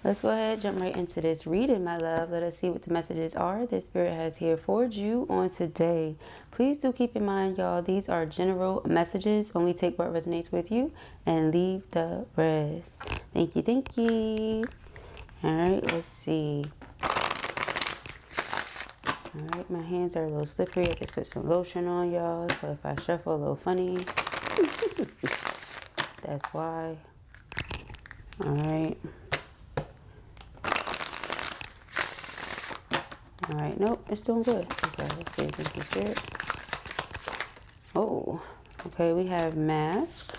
Let's go ahead, jump right into this reading, my love. Let us see what the messages are that Spirit has here for you on today. Please do keep in mind, y'all, these are general messages. Only take what resonates with you and leave the rest. Thank you, thank you. All right, let's see. All right, my hands are a little slippery. I just put some lotion on, y'all. So if I shuffle a little funny, that's why. All right. All right, nope, it's doing good. Okay, let's see. Thank you, Spirit. Oh, okay, we have mask.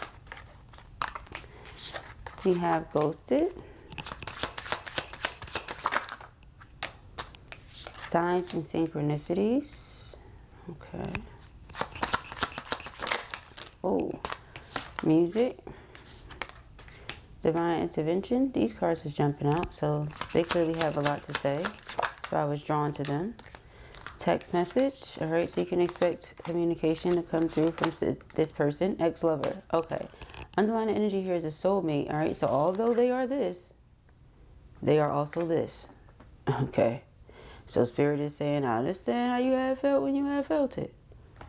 We have ghosted. Signs and synchronicities. Okay. Oh, music. Divine intervention. These cards is jumping out, so they clearly have a lot to say. So I was drawn to them. Text message. All right, so you can expect communication to come through from this person. Ex-lover. Okay. Underlying energy here is a soulmate. All right, so although they are this, they are also this. Okay. So Spirit is saying, I understand how you have felt when you have felt it.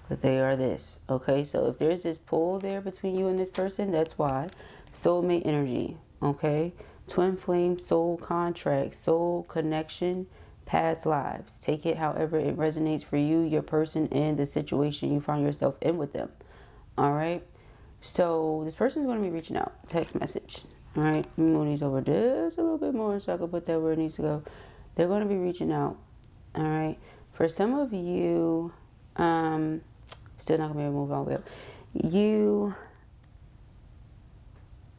But they are this. Okay, so if there's this pull there between you and this person, that's why. Soulmate energy. Okay. Twin flame, soul contract, soul connection, past lives. Take it however it resonates for you, your person, and the situation you find yourself in with them. All right. So this person is going to be reaching out. Text message. All right. Let me move these over just a little bit more so I can put that where it needs to go. They're going to be reaching out. All right. For some of you, still not going to be able to move all the way up.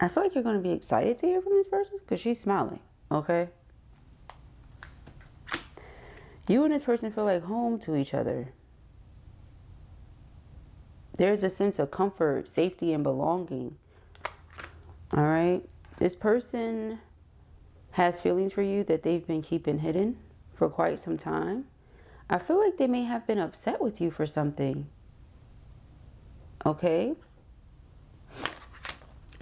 I feel like you're going to be excited to hear from this person because she's smiling. Okay. You and this person feel like home to each other. There's a sense of comfort, safety, and belonging. All right. This person has feelings for you that they've been keeping hidden for quite some time. I feel like they may have been upset with you for something. Okay.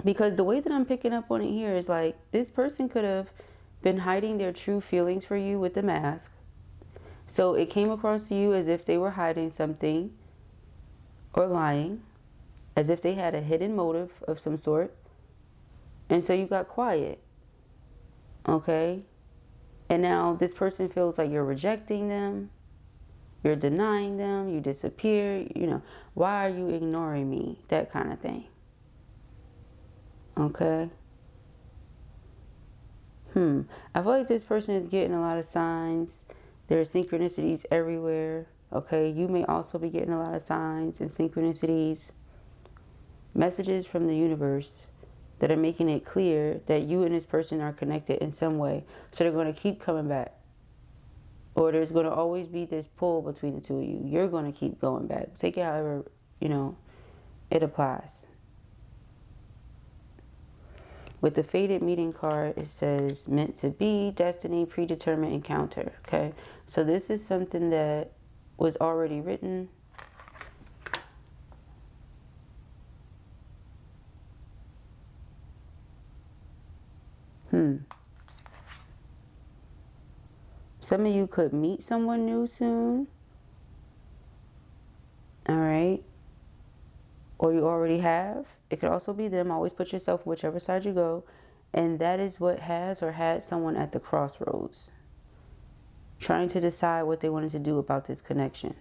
Because the way that I'm picking up on it here is like this person could have been hiding their true feelings for you with the mask. So it came across to you as if they were hiding something or lying, as if they had a hidden motive of some sort. And so you got quiet. Okay. And now this person feels like you're rejecting them. You're denying them. You disappear. You know, why are you ignoring me? That kind of thing. Okay. I feel like this person is getting a lot of signs. There are synchronicities everywhere. Okay. You may also be getting a lot of signs and synchronicities. Messages from the universe that are making it clear that you and this person are connected in some way. So they're going to keep coming back. Or there's going to always be this pull between the two of you. You're going to keep going back. Take it however, it applies. With the Fated Meeting card, it says meant to be, destiny, predetermined encounter. Okay. So this is something that was already written. Some of you could meet someone new soon. All right. Or you already have. It could also be them. Always put yourself whichever side you go. And that is what has or had someone at the crossroads, trying to decide what they wanted to do about this connection.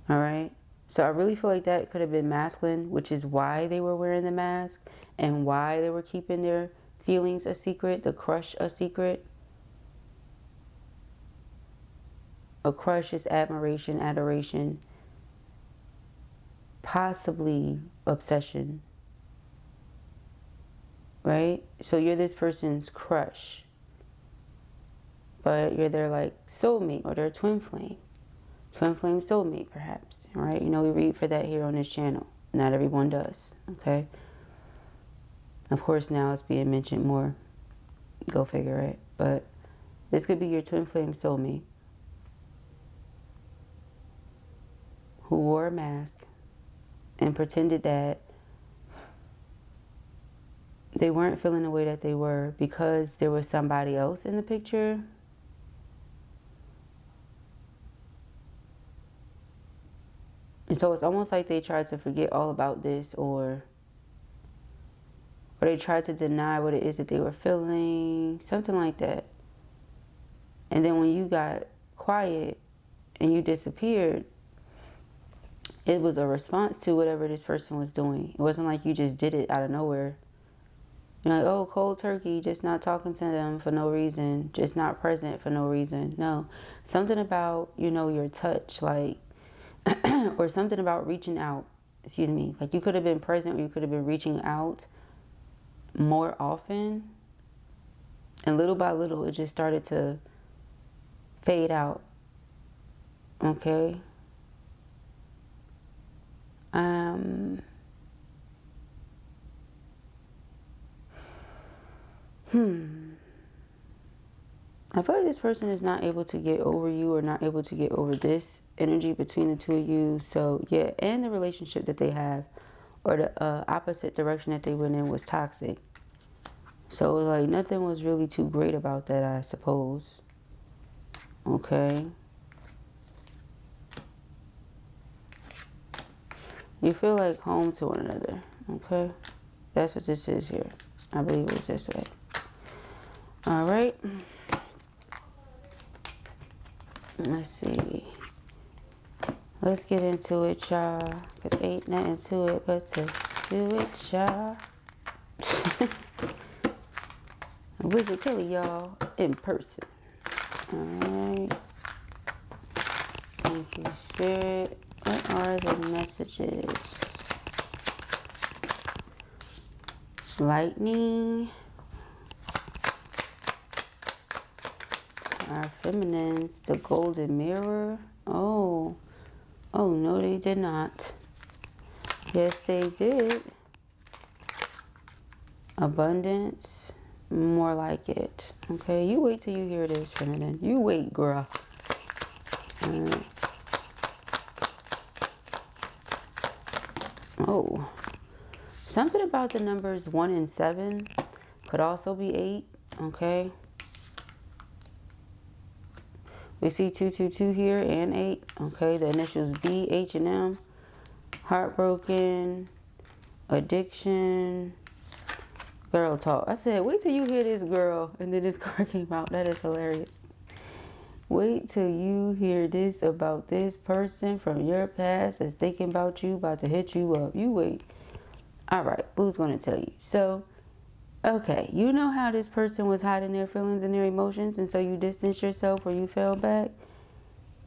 All right. So I really feel like that could have been masculine, which is why they were wearing the mask and why they were keeping their feelings a secret, the crush a secret. A crush is admiration, adoration, possibly obsession, right? So you're this person's crush, but you're their like soulmate or their twin flame soulmate perhaps, all right? We read for that here on this channel. Not everyone does, okay? Of course, now it's being mentioned more. Go figure, right? But this could be your twin flame soulmate who wore a mask and pretended that they weren't feeling the way that they were because there was somebody else in the picture. And so it's almost like they tried to forget all about this, or they tried to deny what it is that they were feeling, something like that. And then when you got quiet and you disappeared, it was a response to whatever this person was doing. It wasn't like you just did it out of nowhere. You're like, oh, cold turkey, just not talking to them for no reason, just not present for no reason. No, something about, you know, your touch, like, or something about reaching out, excuse me. Like you could have been present, or you could have been reaching out more often. And little by little, it just started to fade out. Okay. I feel like this person is not able to get over you, or not able to get over this energy between the two of you. So yeah, and the relationship that they have, or the opposite direction that they went in, was toxic. So like nothing was really too great about that, I suppose. Okay. You feel like home to one another. Okay. That's what this is here. I believe it's this way. All right. Let's see. Let's get into it, y'all. Cause ain't nothing to it but to do it, y'all. Wizard Kelly, y'all, in person. Alright. Thank you, Spirit. What are the messages? Lightning. Our feminines, the golden mirror. Oh no, they did not. Yes, they did. Abundance, more like it. Okay, you wait till you hear this, feminine. You wait, girl. All right. Oh, something about the numbers 1 and 7 could also be 8. Okay. We see 222 here and 8. Okay, the initials B, H, and M. Heartbroken, addiction, girl talk. I said, wait till you hear this, girl. And then this card came out. That is hilarious. Wait till you hear this about this person from your past that's thinking about you, about to hit you up. You wait. All right, Boo's going to tell you. So, okay, you know how this person was hiding their feelings and their emotions, and so you distanced yourself or you fell back?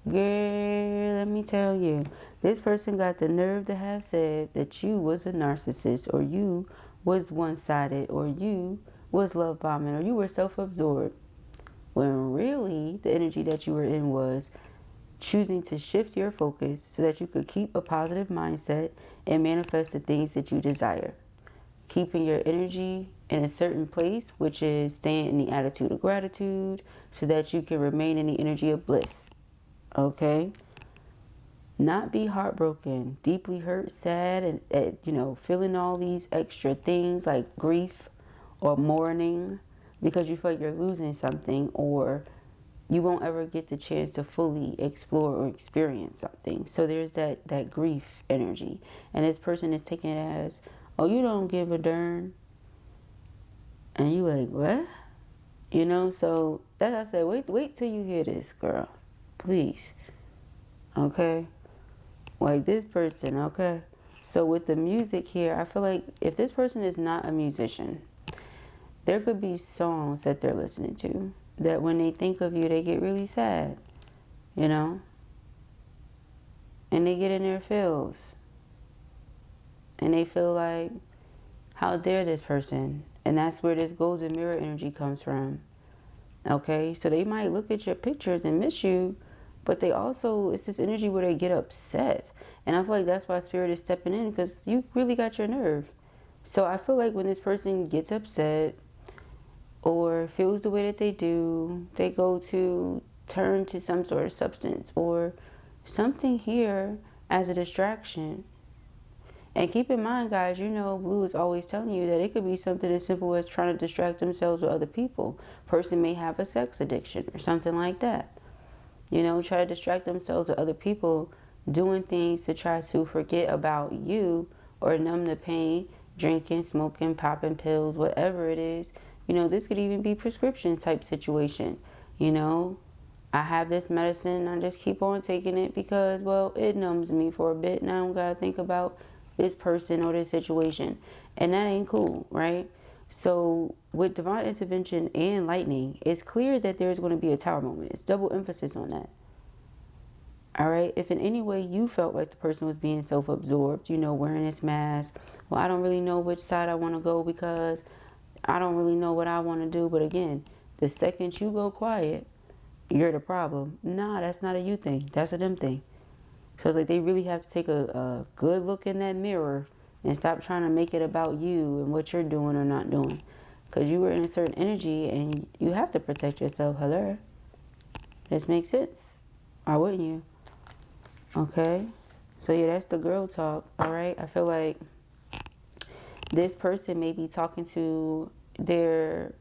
Girl, let me tell you, this person got the nerve to have said that you was a narcissist, or you was one-sided, or you was love bombing, or you were self-absorbed. When really the energy that you were in was choosing to shift your focus so that you could keep a positive mindset and manifest the things that you desire. Keeping your energy in a certain place, which is staying in the attitude of gratitude so that you can remain in the energy of bliss. Okay? Not be heartbroken, deeply hurt, sad, and you know, feeling all these extra things like grief or mourning because you feel like you're losing something, or you won't ever get the chance to fully explore or experience something. So there's that grief energy. And this person is taking it as, oh, you don't give a darn. And you like, what? You know, so that's I said, wait till you hear this, girl. Please. Okay? Like this person, okay? So with the music here, I feel like if this person is not a musician, there could be songs that they're listening to that when they think of you, they get really sad, you know? And they get in their feels. And they feel like, how dare this person? And that's where this golden mirror energy comes from. Okay? So they might look at your pictures and miss you, but they also, it's this energy where they get upset. And I feel like that's why Spirit is stepping in, because you really got your nerve. So I feel like when this person gets upset or feels the way that they do, they go to turn to some sort of substance or something here as a distraction. And keep in mind, guys, you know, Blue is always telling you that it could be something as simple as trying to distract themselves with other people. Person may have a sex addiction or something like that. You know, try to distract themselves with other people, doing things to try to forget about you or numb the pain, drinking, smoking, popping pills, whatever it is. You know, this could even be prescription type situation. You know, I have this medicine, I just keep on taking it because, well, it numbs me for a bit and I don't gotta think about this person or this situation. And that ain't cool, right? So with divine intervention and lightning, it's clear that there's going to be a tower moment. It's double emphasis on that. All right. If in any way you felt like the person was being self-absorbed, you know, wearing this mask, well, I don't really know which side I want to go because I don't really know what I want to do. But again, the second you go quiet, you're the problem. Nah, that's not a you thing. That's a them thing. So it's like they really have to take a good look in that mirror and stop trying to make it about you and what you're doing or not doing. Because you were in a certain energy and you have to protect yourself. Hello. This makes sense. Why wouldn't you? Okay. So yeah, that's the girl talk. All right. I feel like this person may be talking to their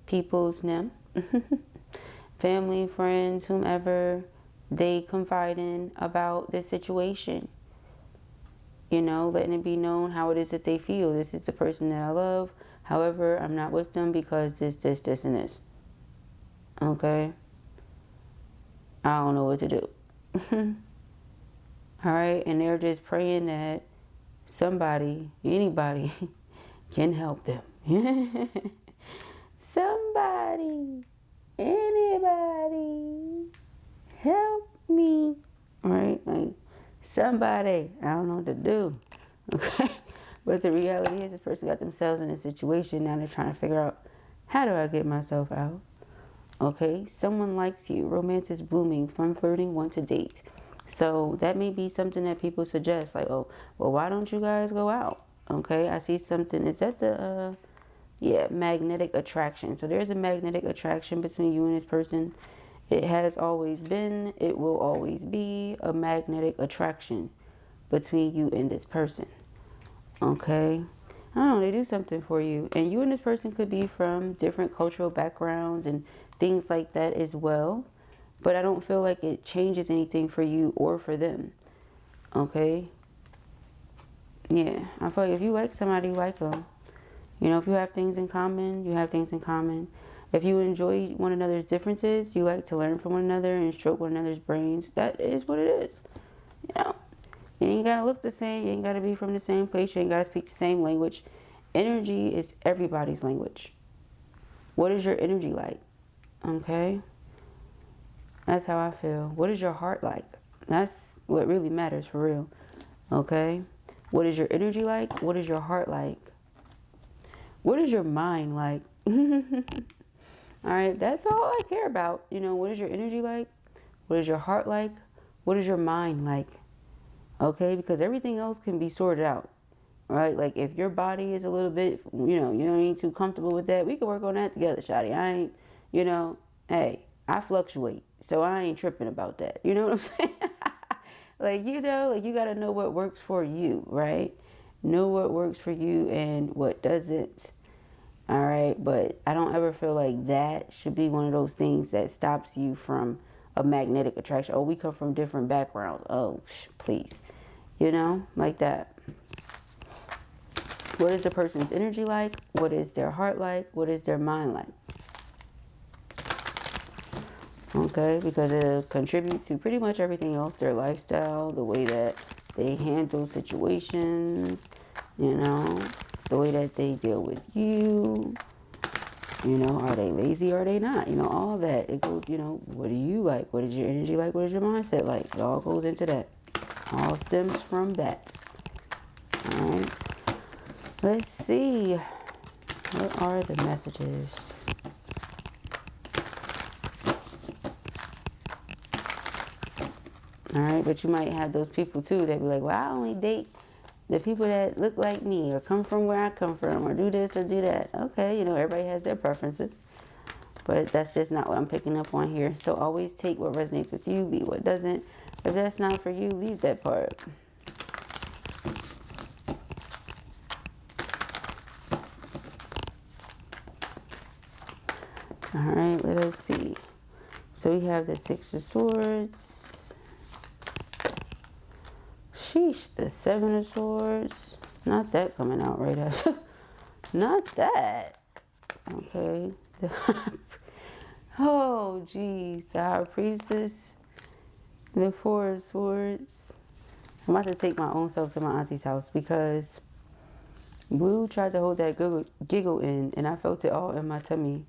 people's NIM. Family, friends, whomever they confide in about this situation. You know, letting it be known how it is that they feel. This is the person that I love. However, I'm not with them because this, and this. Okay? I don't know what to do. Alright? And they're just praying that somebody, anybody, can help them. Somebody, anybody, help me. Alright? Like, somebody, I don't know what to do. Okay? But the reality is this person got themselves in a situation. Now they're trying to figure out, how do I get myself out? Okay? Someone likes you. Romance is blooming. Fun flirting. Want to date. So that may be something that people suggest. Like, oh, well, why don't you guys go out? Okay? I see something. Is that the, yeah, magnetic attraction. So there's a magnetic attraction between you and this person. It has always been, it will always be a magnetic attraction between you and this person. Okay? I don't know, they do something for you. And you and this person could be from different cultural backgrounds and things like that as well. But I don't feel like it changes anything for you or for them. Okay? Yeah, I feel like if you like somebody, you like them. You know, if you have things in common, you have things in common. If you enjoy one another's differences, you like to learn from one another and stroke one another's brains, that is what it is. You know, you ain't got to look the same. You ain't got to be from the same place. You ain't got to speak the same language. Energy is everybody's language. What is your energy like? Okay? That's how I feel. What is your heart like? That's what really matters for real. Okay? What is your energy like? What is your heart like? What is your mind like? All right, that's all I care about. You know, what is your energy like? What is your heart like? What is your mind like? Okay, because everything else can be sorted out, right? Like if your body is a little bit, you know, you ain't too comfortable with that, we can work on that together, shawty. I ain't, you know, hey, I fluctuate, so I ain't tripping about that. You know what I'm saying? Like, you know, like you got to know what works for you, right? Know what works for you and what doesn't. All right, but I don't ever feel like that should be one of those things that stops you from a magnetic attraction. Oh, we come from different backgrounds. Oh, please. You know, like that. What is the person's energy like? What is their heart like? What is their mind like? Okay, because it'll contribute to pretty much everything else. Their lifestyle, the way that they handle situations, you know, the way that they deal with you. You know, are they lazy or are they not? You know, all that. It goes, you know, what do you like? What is your energy like? What is your mindset like? It all goes into that. All stems from that. All right. Let's see. What are the messages? All right. But you might have those people too that be like, well, I only date the people that look like me or come from where I come from or do this or do that. Okay, you know, everybody has their preferences. But that's just not what I'm picking up on here. So always take what resonates with you, leave what doesn't. If that's not for you, leave that part. So we have the Six of Swords. Sheesh, the Seven of Swords. Not that coming out right after. Not that. Okay. Oh, geez. The High Priestess. The Four of Swords. I'm about to take my own self to my auntie's house because Blue tried to hold that giggle in and I felt it all in my tummy.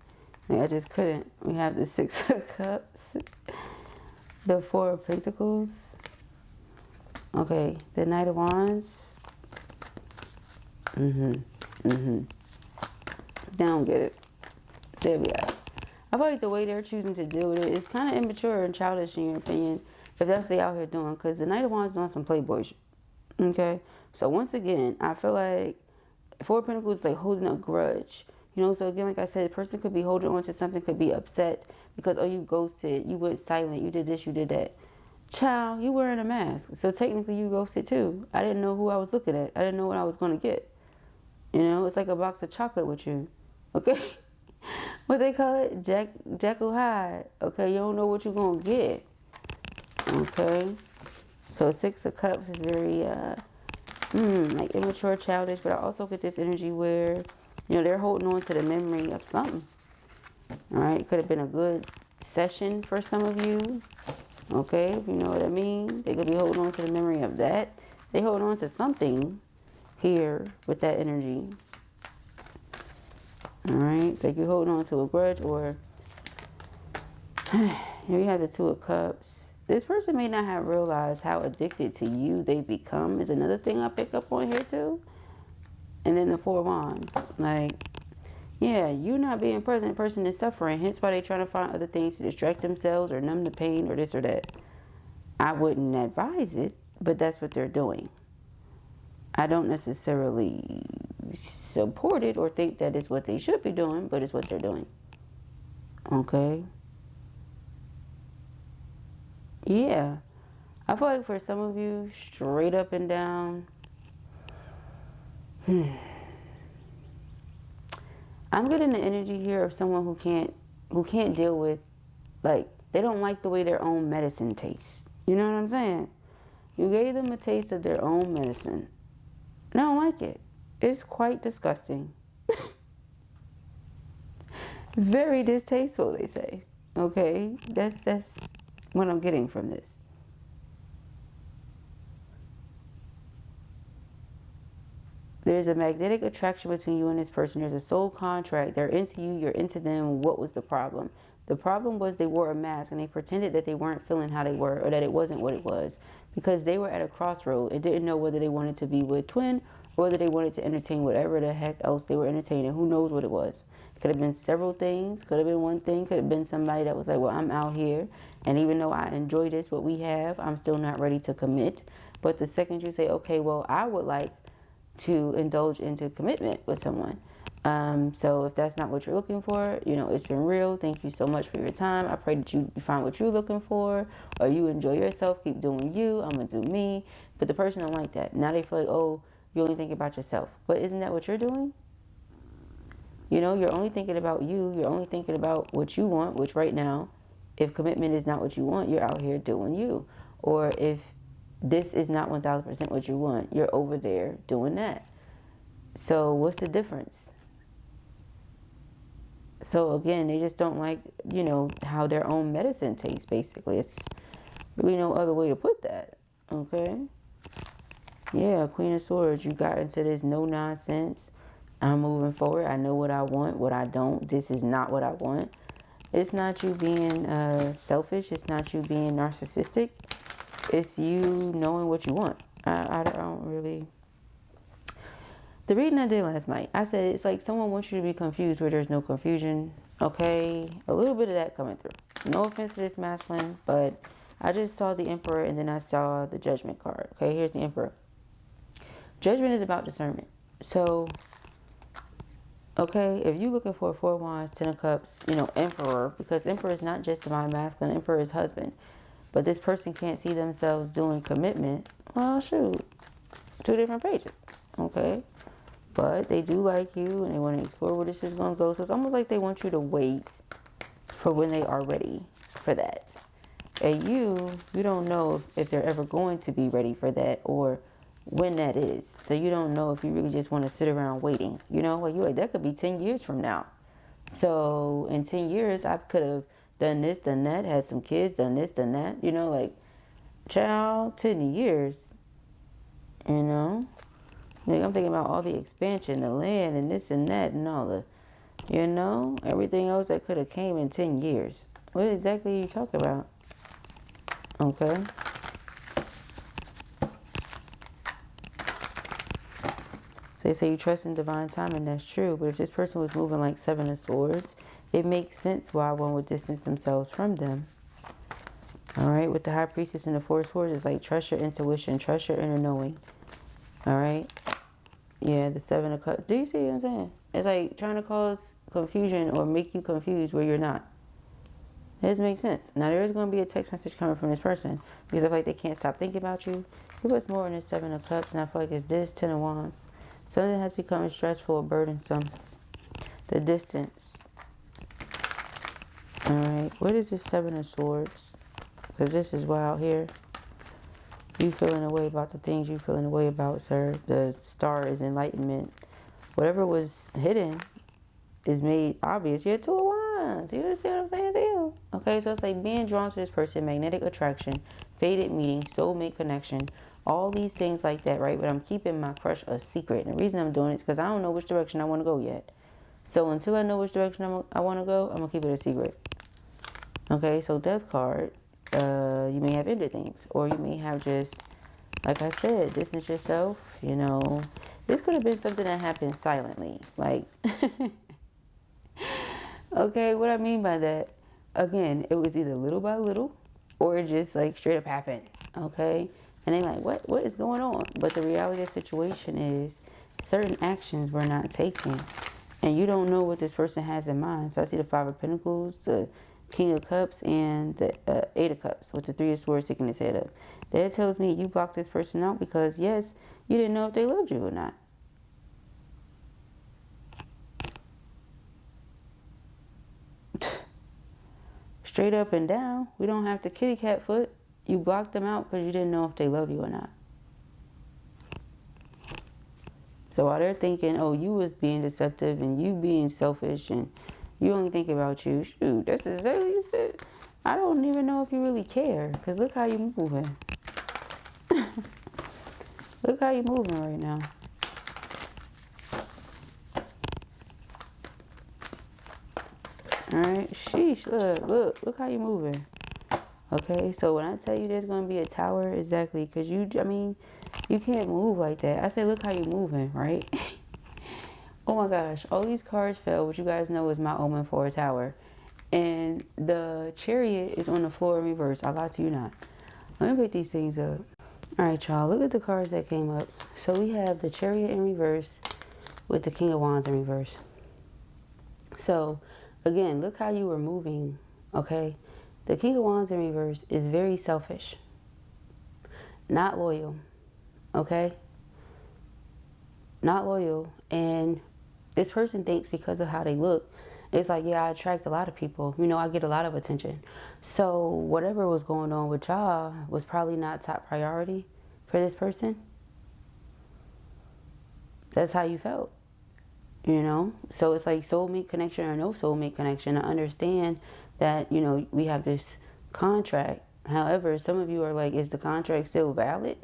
And I just couldn't. We have the Six of Cups. The Four of Pentacles. Okay. The Knight of Wands. I don't get it. There we are. I feel like the way they're choosing to deal with it is kind of immature and childish in your opinion, if that's what they out here doing, because the Knight of Wands is doing some playboy shit. Okay? So once again, I feel like Four of Pentacles is like holding a grudge. You know, so again, like I said, the person could be holding on to something, could be upset because, oh, you ghosted, you went silent, you did this, you did that. Child, you wearing a mask. So technically you ghosted too. I didn't know who I was looking at. I didn't know what I was going to get. You know, it's like a box of chocolate with you. Okay? What they call it? Jekyll Hyde. Okay, you don't know what you're going to get. Okay? So Six of Cups is very, like immature, childish. But I also get this energy where, you know, they're holding on to the memory of something. Alright? Could have been a good session for some of you. Okay? If you know what I mean. They could be holding on to the memory of that. They hold on to something here with that energy. Alright, so you're holding on to a grudge, or here you have the Two of Cups. This person may not have realized how addicted to you they become is another thing I pick up on here too. And then the Four of Wands. Like, yeah, you not being present, person is suffering. Hence why they're trying to find other things to distract themselves or numb the pain or this or that. I wouldn't advise it, but that's what they're doing. I don't necessarily support it or think that is what they should be doing, but it's what they're doing. Okay? Yeah. I feel like for some of you, straight up and down, I'm getting the energy here of someone who can't deal with, like, they don't like the way their own medicine tastes. You know what I'm saying? You gave them a taste of their own medicine. I don't like it. It's quite disgusting. Very distasteful, they say. Okay? That's what I'm getting from this. There's a magnetic attraction between you and this person. There's a soul contract. They're into you. You're into them. What was the problem? The problem was they wore a mask and they pretended that they weren't feeling how they were, or that it wasn't what it was, because they were at a crossroad and didn't know whether they wanted to be with twin or whether they wanted to entertain whatever the heck else they were entertaining. Who knows what it was? Could have been several things. Could have been one thing. Could have been somebody that was like, well, I'm out here, and even though I enjoy this, what we have, I'm still not ready to commit. But the second you say, okay, well, I would like to indulge into commitment with someone. So if that's not what you're looking for, you know, it's been real. Thank you so much for your time. I pray that you find what you're looking for, or you enjoy yourself. Keep doing you. I'm going to do me. But the person don't like that. Now they feel like, oh, you only think about yourself. But isn't that what you're doing? You know, you're only thinking about you. You're only thinking about what you want, which right now, if commitment is not what you want, you're out here doing you. Or if this is not 1000% what you want, you're over there doing that. So what's the difference? So again, they just don't like, you know, how their own medicine tastes, basically. It's really no other way to put that. Okay? Yeah, Queen of Swords, you got into this no nonsense. I'm moving forward. I know what I want, what I don't. This is not what I want. It's not you being selfish. It's not you being narcissistic. It's you knowing what you want. I don't really... The reading I did last night, I said it's like someone wants you to be confused where there's no confusion. Okay? A little bit of that coming through. No offense to this masculine, but I just saw the Emperor and then I saw the Judgment card. Okay, here's the Emperor. Judgment is about discernment. So, okay, if you're looking for a Four of Wands, Ten of Cups, you know, Emperor, because Emperor is not just divine masculine, Emperor is husband. But this person can't see themselves doing commitment. Well, shoot. 2 different pages. Okay? But they do like you and they want to explore where this is going to go. So it's almost like they want you to wait for when they are ready. for that. And you don't know if they're ever going to be ready for that or when that is. So you don't know if you really just want to sit around waiting. You know, like, you like, that could be 10 years from now. So in 10 years, I could have done this, done that, had some kids, done this, done that. You know, like, child, 10 years, you know. Like, I'm thinking about all the expansion, the land, and this and that, and all the, you know, everything else that could have came in 10 years. What exactly are you talking about? Okay. So they say you trust in divine timing. That's true. But if this person was moving like Seven of Swords, it makes sense why one would distance themselves from them. All right. With the High Priestess and the Four of Swords, it's like trust your intuition, trust your inner knowing. All right. Yeah, the Seven of Cups. Do you see what I'm saying? It's like trying to cause confusion or make you confused where you're not. It doesn't make sense. Now, there is going to be a text message coming from this person because I feel like they can't stop thinking about you. It was more in the Seven of Cups, and I feel like it's this, Ten of Wands. Something has become stressful or burdensome. The distance. All right. What is this Seven of Swords? Because this is wild here. You feeling a way about the things you feeling a way about, sir. The star is enlightenment. Whatever was hidden is made obvious. You're Two of Wands. You understand what I'm saying to you? Okay, so it's like being drawn to this person, magnetic attraction, fated meeting, soulmate connection, all these things like that, right? But I'm keeping my crush a secret. And the reason I'm doing it is because I don't know which direction I want to go yet. So until I know which direction I want to go, I'm going to keep it a secret. Okay, so Death card, you may have ended things. Or you may have just, like I said, distance yourself, you know. This could have been something that happened silently. Like, okay, what I mean by that, again, it was either little by little or it just like straight up happened. Okay, and they like, what is going on? But the reality of the situation is certain actions were not taken, and you don't know what this person has in mind. So I see the Five of Pentacles, the King of Cups, and the Eight of Cups with the Three of Swords sticking his head up. That tells me you blocked this person out because, yes, you didn't know if they loved you or not. Straight up and down. We don't have to kitty cat foot. You blocked them out because you didn't know if they love you or not. So while they're thinking, oh, you was being deceptive and you being selfish and you only think about you, shoot, that's exactly what you said. I don't even know if you really care because look how you moving. Look how you moving right now. All right, sheesh, look how you moving. Okay, so when I tell you there's going to be a tower, exactly, because you can't move like that. I say, look how you moving, right? Oh my gosh, all these cards fell, which you guys know is my omen for a tower. And the Chariot is on the floor in reverse. I lied to you not. Let me pick these things up. All right, y'all, look at the cards that came up. So we have the Chariot in reverse with the King of Wands in reverse. So, again, look how you were moving, okay? The King of Wands in reverse is very selfish. Not loyal, okay? Not loyal. And this person thinks because of how they look, it's like, yeah, I attract a lot of people. You know, I get a lot of attention. So whatever was going on with y'all was probably not top priority for this person. That's how you felt. You know, so it's like soulmate connection or no soulmate connection. I understand that, you know, we have this contract. However, some of you are like, is the contract still valid?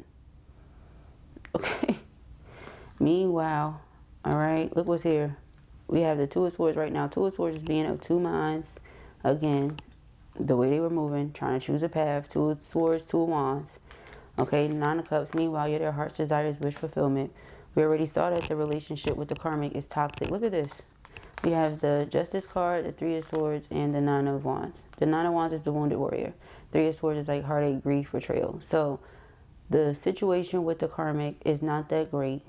Okay. Meanwhile, all right, look what's here. We have the Two of Swords right now. Two of Swords is being of two minds. Again, the way they were moving, trying to choose a path. Two of Swords, Two of Wands. Okay, Nine of Cups. Meanwhile, you're their heart's desires, wish fulfillment. We already saw that the relationship with the karmic is toxic. Look at this. We have the Justice card, the Three of Swords, and the Nine of Wands. The Nine of Wands is the wounded warrior. Three of Swords is like heartache, grief, betrayal. So the situation with the karmic is not that great.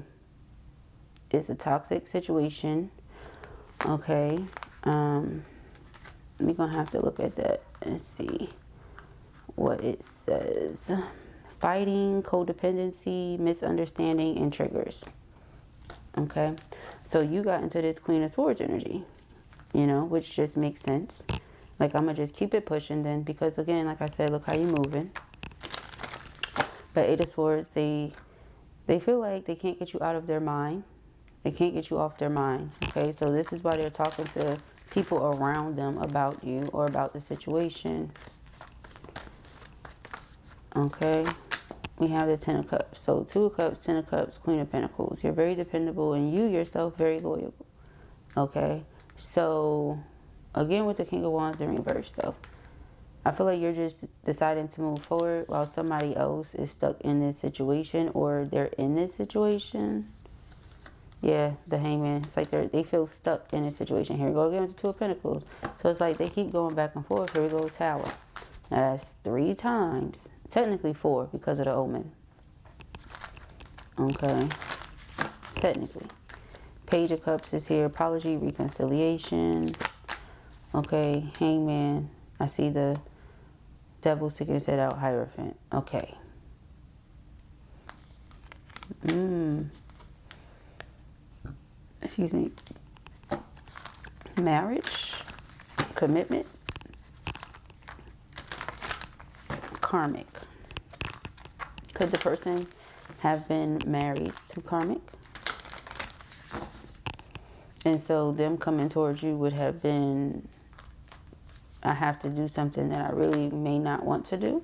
It's a toxic situation. Okay. We're going to have to look at that and see what it says. Fighting, codependency, misunderstanding, and triggers. Okay, so you got into this Queen of Swords energy, you know, which just makes sense. Like, I'm going to just keep it pushing then, because again, like I said, look how you're moving. But Eight of Swords, they feel like they can't get you out of their mind. They can't get you off their mind. Okay, so this is why they're talking to people around them about you or about the situation. Okay, we have the Ten of Cups. So Two of Cups, Ten of Cups, Queen of Pentacles. You're very dependable, and you yourself very loyal. Okay, so again with the King of Wands in reverse though, I feel like you're just deciding to move forward while somebody else is stuck in this situation, or they're in this situation. Yeah, the Hangman. It's like they feel stuck in this situation. Here we go again with the Two of Pentacles. So it's like they keep going back and forth. Here we go, Tower. Now that's 3 times. Technically 4 because of the omen. Okay. Technically. Page of Cups is here. Apology, reconciliation. Okay, Hangman. I see the Devil sticking his head out, Hierophant. Okay. Excuse me. Marriage. Commitment. Karmic. Could the person have been married to karmic? And so them coming towards you would have been, I have to do something that I really may not want to do.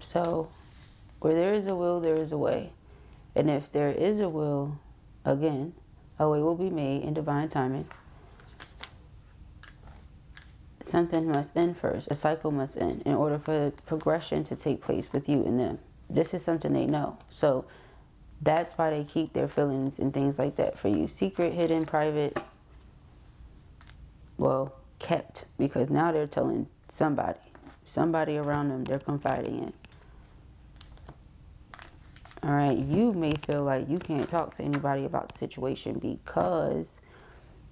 So where there is a will, there is a way. And if there is a will, again, a way will be made in divine timing. Something must end first. A cycle must end in order for progression to take place with you and them. This is something they know. So that's why they keep their feelings and things like that for you. Secret, hidden, private. Well, kept. Because now they're telling somebody. Somebody around them they're confiding in. Alright, you may feel like you can't talk to anybody about the situation because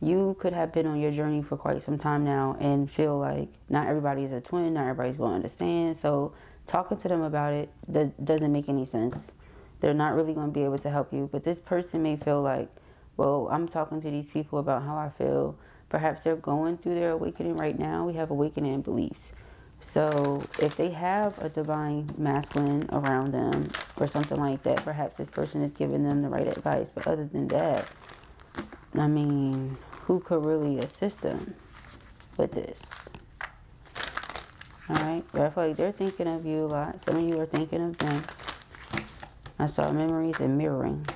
you could have been on your journey for quite some time now and feel like not everybody is a twin, not everybody's going to understand. So talking to them about it doesn't make any sense. They're not really going to be able to help you. But this person may feel like, well, I'm talking to these people about how I feel. Perhaps they're going through their awakening right now. We have awakening beliefs. So if they have a divine masculine around them or something like that, perhaps this person is giving them the right advice. But other than that, I mean, who could really assist them with this? Alright, but I feel like they're thinking of you a lot. Some of you are thinking of them. I saw memories and mirroring.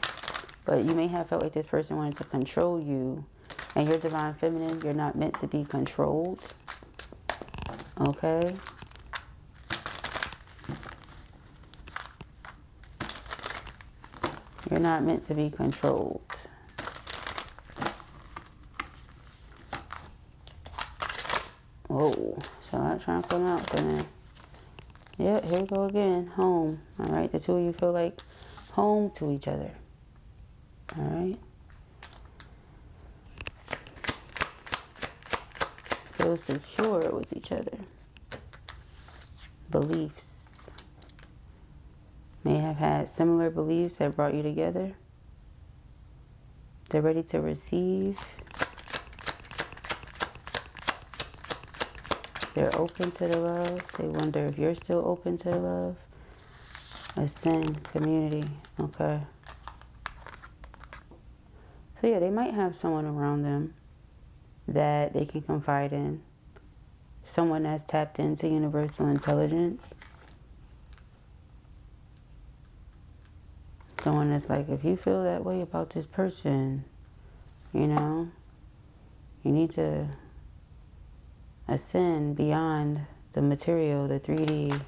But you may have felt like this person wanted to control you. And you're divine feminine. You're not meant to be controlled. Okay? You're not meant to be controlled. Whoa. So I'm trying to come out for now. Yeah, here we go again. Home. Alright, the two of you feel like home to each other. Alright. Feel secure with each other. Beliefs. May have had similar beliefs that brought you together. They're ready to receive. They're open to the love. They wonder if you're still open to the love. Ascend, community. Okay. So yeah, they might have someone around them that they can confide in. Someone that's tapped into universal intelligence. Someone that's like, if you feel that way about this person, you know, you need to ascend beyond the material, the 3D.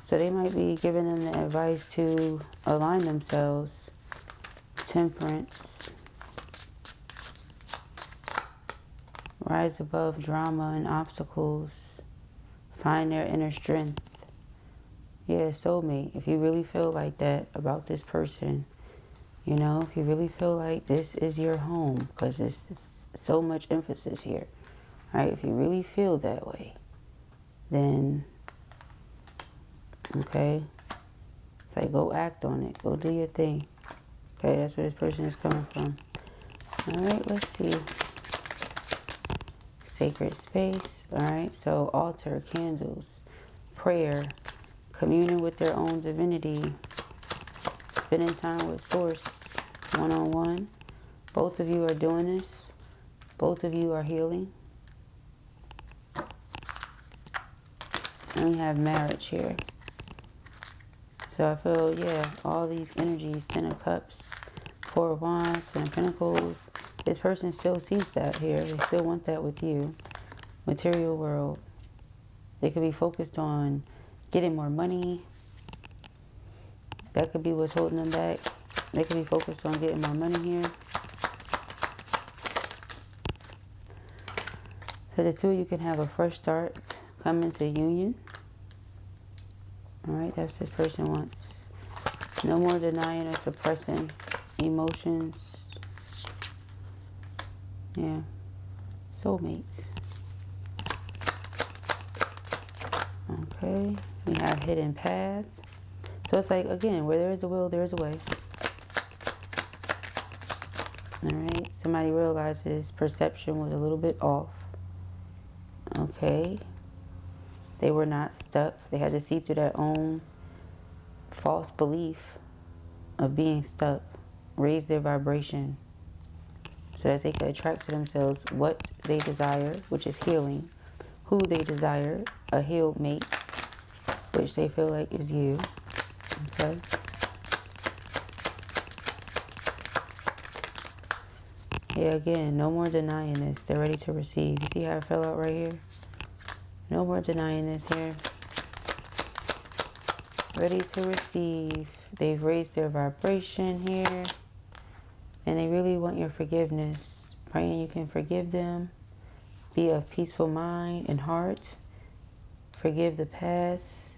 So they might be giving them the advice to align themselves. Temperance. Rise above drama and obstacles. Find their inner strength. Yeah, soulmate. If you really feel like that about this person, you know, if you really feel like this is your home, because there's so much emphasis here. Right? If you really feel that way, then, okay, it's like go act on it. Go do your thing. Okay, that's where this person is coming from. All right, let's see. Sacred space. All right, so altar, candles, prayer, communing with their own divinity, spending time with source, one-on-one. Both of you are doing this. Both of you are healing. And we have marriage here. So I feel, yeah, all these energies, 10 of Cups, 4 of Wands, 10 of Pentacles. This person still sees that here. They still want that with you. Material world. They could be focused on getting more money. That could be what's holding them back. They could be focused on getting more money here. So the two of you can have a fresh start, come into union. All right, that's what this person wants. No more denying or suppressing emotions. Yeah. Soulmates. Okay. We have hidden path. So it's like, again, where there is a will, there is a way. All right. Somebody realizes perception was a little bit off. Okay. They were not stuck. They had to see through their own false belief of being stuck. Raise their vibration so that they could attract to themselves what they desire, which is healing. Who they desire, a healed mate, which they feel like is you. Okay. Yeah, again, no more denying this. They're ready to receive. You see how it fell out right here? No more denying this here. Ready to receive. They've raised their vibration here. And they really want your forgiveness. Praying you can forgive them. Be of peaceful mind and heart. Forgive the past.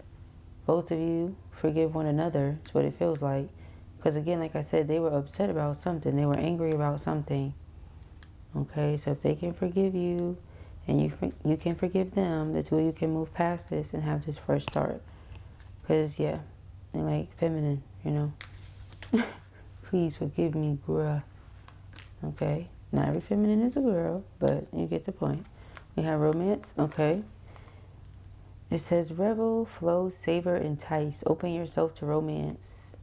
Both of you forgive one another. It's what it feels like. Because again, like I said, they were upset about something. They were angry about something. Okay, so if they can forgive you and you can forgive them, the two of you can move past this and have this fresh start. Because, yeah, they're like feminine, you know. Please forgive me, girl. Okay, not every feminine is a girl, but you get the point. We have romance, okay. It says, revel, flow, savor, entice. Open yourself to romance.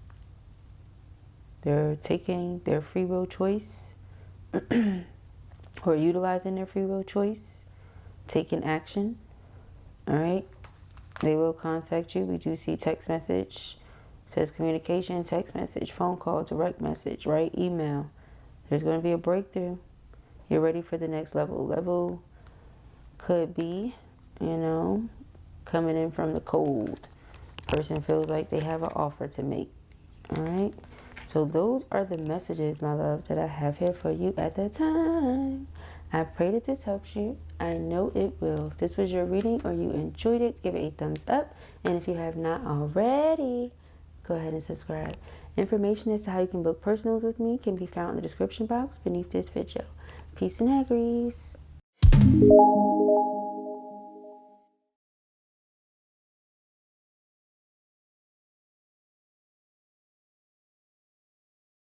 They're taking their free will choice or utilizing their free will choice, taking action, all right? They will contact you. We do see text message. It says communication, text message, phone call, direct message, right? Email. There's going to be a breakthrough. You're ready for the next level. Level could be, you know, coming in from the cold. Person feels like they have an offer to make, all right? So those are the messages, my love, that I have here for you at the time. I pray that this helps you. I know it will. If this was your reading or you enjoyed it, give it a thumbs up. And if you have not already, go ahead and subscribe. Information as to how you can book personals with me can be found in the description box beneath this video. Peace and AQUARIUS.